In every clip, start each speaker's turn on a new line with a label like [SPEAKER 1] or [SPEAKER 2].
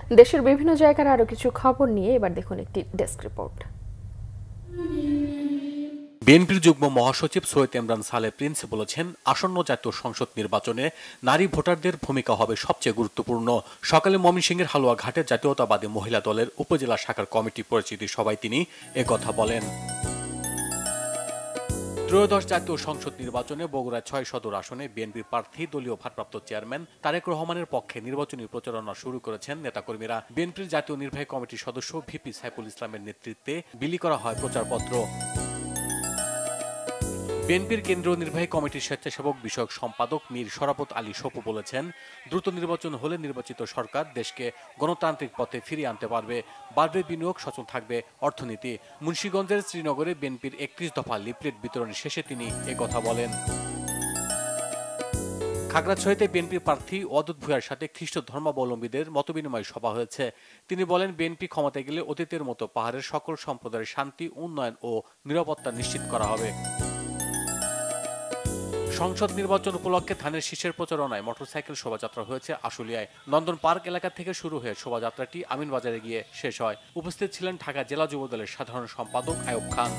[SPEAKER 1] দেশের বিভিন্ন জায়গার আরো কিছু খবর নিয়ে এবার দেখুন একটি ডেস্ক রিপোর্ট।
[SPEAKER 2] বিএনপির যুগ্ম মহাসচিব সৈয়দ ইমরান সালেহ প্রিন্স বলেছেন, আসন্ন জাতীয় সংসদ নির্বাচনে নারী ভোটারদের ভূমিকা হবে সবচেয়ে গুরুত্বপূর্ণ। সকালে ময়মনসিংহের হালুয়াঘাটে জাতীয়তাবাদী মহিলা দলের উপজেলা শাখার কমিটি পরিচিতি সভায় তিনি একথা বলেন। ত্রয়োদশ জাতীয় সংসদ নির্বাচনে বগুড়া ৬ সদর আসনে বিএনপির প্রার্থী দলীয় ভারপ্রাপ্ত চেয়ারম্যান তারেক রহমানের পক্ষে নির্বাচনী প্রচারণা শুরু করেছেন নেতাকর্মীরা। বিএনপির জাতীয় নির্বাহী কমিটির সদস্য ভিপি সাইফুল ইসলামের নেতৃত্বে বিলি করা হয় প্রচারপত্র। বিএনপির কেন্দ্রীয় নির্বাহী কমিটির স্বেচ্ছাসেবক বিষয়ক সম্পাদক মীর শরাফত আলী সপু বলেছেন, দ্রুত নির্বাচন হলে নির্বাচিত সরকার দেশকে গণতান্ত্রিক পথে ফিরিয়ে আনতে পারবে, বাড়বে বিনিয়োগ, সচল থাকবে অর্থনীতি। মুন্সিগঞ্জের শ্রীনগরে বিএনপির ৩১ দফা লিফলেট বিতরণের শেষে তিনি একথা বলেন। খাগড়াছড়িতে বিএনপির প্রার্থী অদূত ভূঁইয়ার সাথে খ্রিস্ট ধর্মাবলম্বীদের মতবিনিময় সভা হয়েছে। তিনি বলেন, বিএনপি ক্ষমতায় গেলে অতীতের মতো পাহাড়ের সকল সম্প্রদায়ের শান্তি, উন্নয়ন ও নিরাপত্তা নিশ্চিত করা হবে। সংসদ নির্বাচন উপলক্ষে ধানের শীষের প্রচারণায় মোটরসাইকেল শোভাযাত্রা হয়েছে আশুলিয়ায়। নন্দন পার্ক এলাকা থেকে শুরু হয়ে শোভাযাত্রাটি আমিনবাজারে গিয়ে শেষ হয়। উপস্থিত ছিলেন ঢাকা জেলা যুবদলের সাধারণ সম্পাদক আয়ুব খান।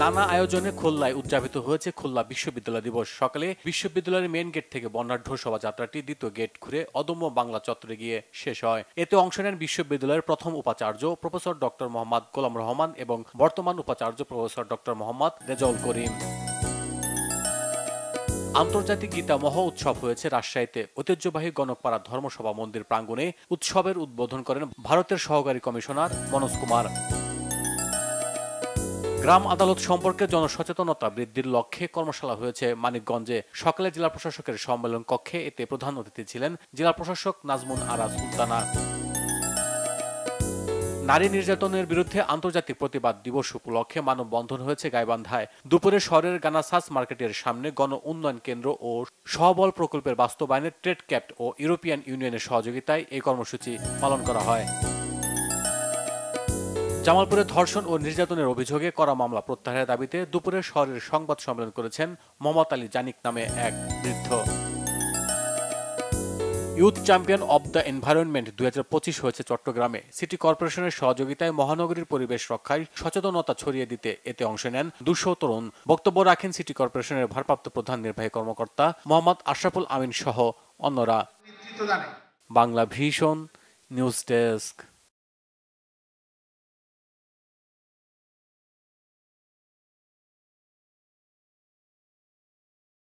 [SPEAKER 2] নানা আয়োজনে খুলনায় উদযাপিত হয়েছে খুলনা বিশ্ববিদ্যালয় দিবস। সকালে বিশ্ববিদ্যালয়ের মেইন গেট থেকে বর্ণাঢ্য শোভাযাত্রাটি দ্বিতীয় গেট ঘুরে অদম্য বাংলা চত্বরে গিয়ে শেষ হয়। এতে অংশ নেন বিশ্ববিদ্যালয়ের প্রথম উপাচার্য প্রফেসর ডক্টর মোহাম্মদ গোলাম রহমান এবং বর্তমান উপাচার্য প্রফেসর ডক্টর মোহাম্মদ রেজাউল করিম। আন্তর্জাতিক গীতা মহা উৎসব হয়েছে রাজশাহীতে। ঐতিহ্যবাহী গণকপাড়া ধর্মসভা মন্দির প্রাঙ্গণে উৎসবের উদ্বোধন করেন ভারতের সহকারী কমিশনার মনোজ কুমার। গ্রাম আদালত সম্পর্কে জনসচেতনতা বৃদ্ধির লক্ষ্যে কর্মশালা হয়েছে মানিকগঞ্জে। সকালে জেলা প্রশাসকের সম্মেলন কক্ষে এতে প্রধান অতিথি ছিলেন জেলা প্রশাসক নাজমুন আরা সুলতানা। নারী নির্যাতনের বিরুদ্ধে আন্তর্জাতিক প্রতিবাদ দিবস উপলক্ষে মানববন্ধন হয়েছে গাইবান্ধায়। দুপুরে শহরের গানাসাস মার্কেটের সামনে গণ উন্নয়ন কেন্দ্র ও সহবল প্রকল্পের বাস্তবায়নে ট্রেড ক্যাপ্ট ও ইউরোপিয়ান ইউনিয়নের সহযোগিতায় এই কর্মসূচি পালন করা হয়। জামালপুরে ধর্ষণ ও নির্যাতনের অভিযোগে করা মামলা প্রত্যাহারের দাবিতে দুপুরে শহরের সংবাদ সম্মেলন করেছেন মোহাম্মদ আলী জানিক নামে এক বৃদ্ধ। Youth champion of the environment ২০২৫ হয়েছে চট্টগ্রামে। সিটি কর্পোরেশনের সহযোগিতায় মহানগরীর পরিবেশ রক্ষায় সচেতনতা ছড়িয়ে দিতে এতে অংশ নেন ২০০ তরুণ। বক্তব্য রাখেন সিটি কর্পোরেশনের ভারপ্রাপ্ত প্রধান নির্বাহী কর্মকর্তা মোহাম্মদ আশরাফুল আমিন সহ অন্যরা। Bangla vision news desk.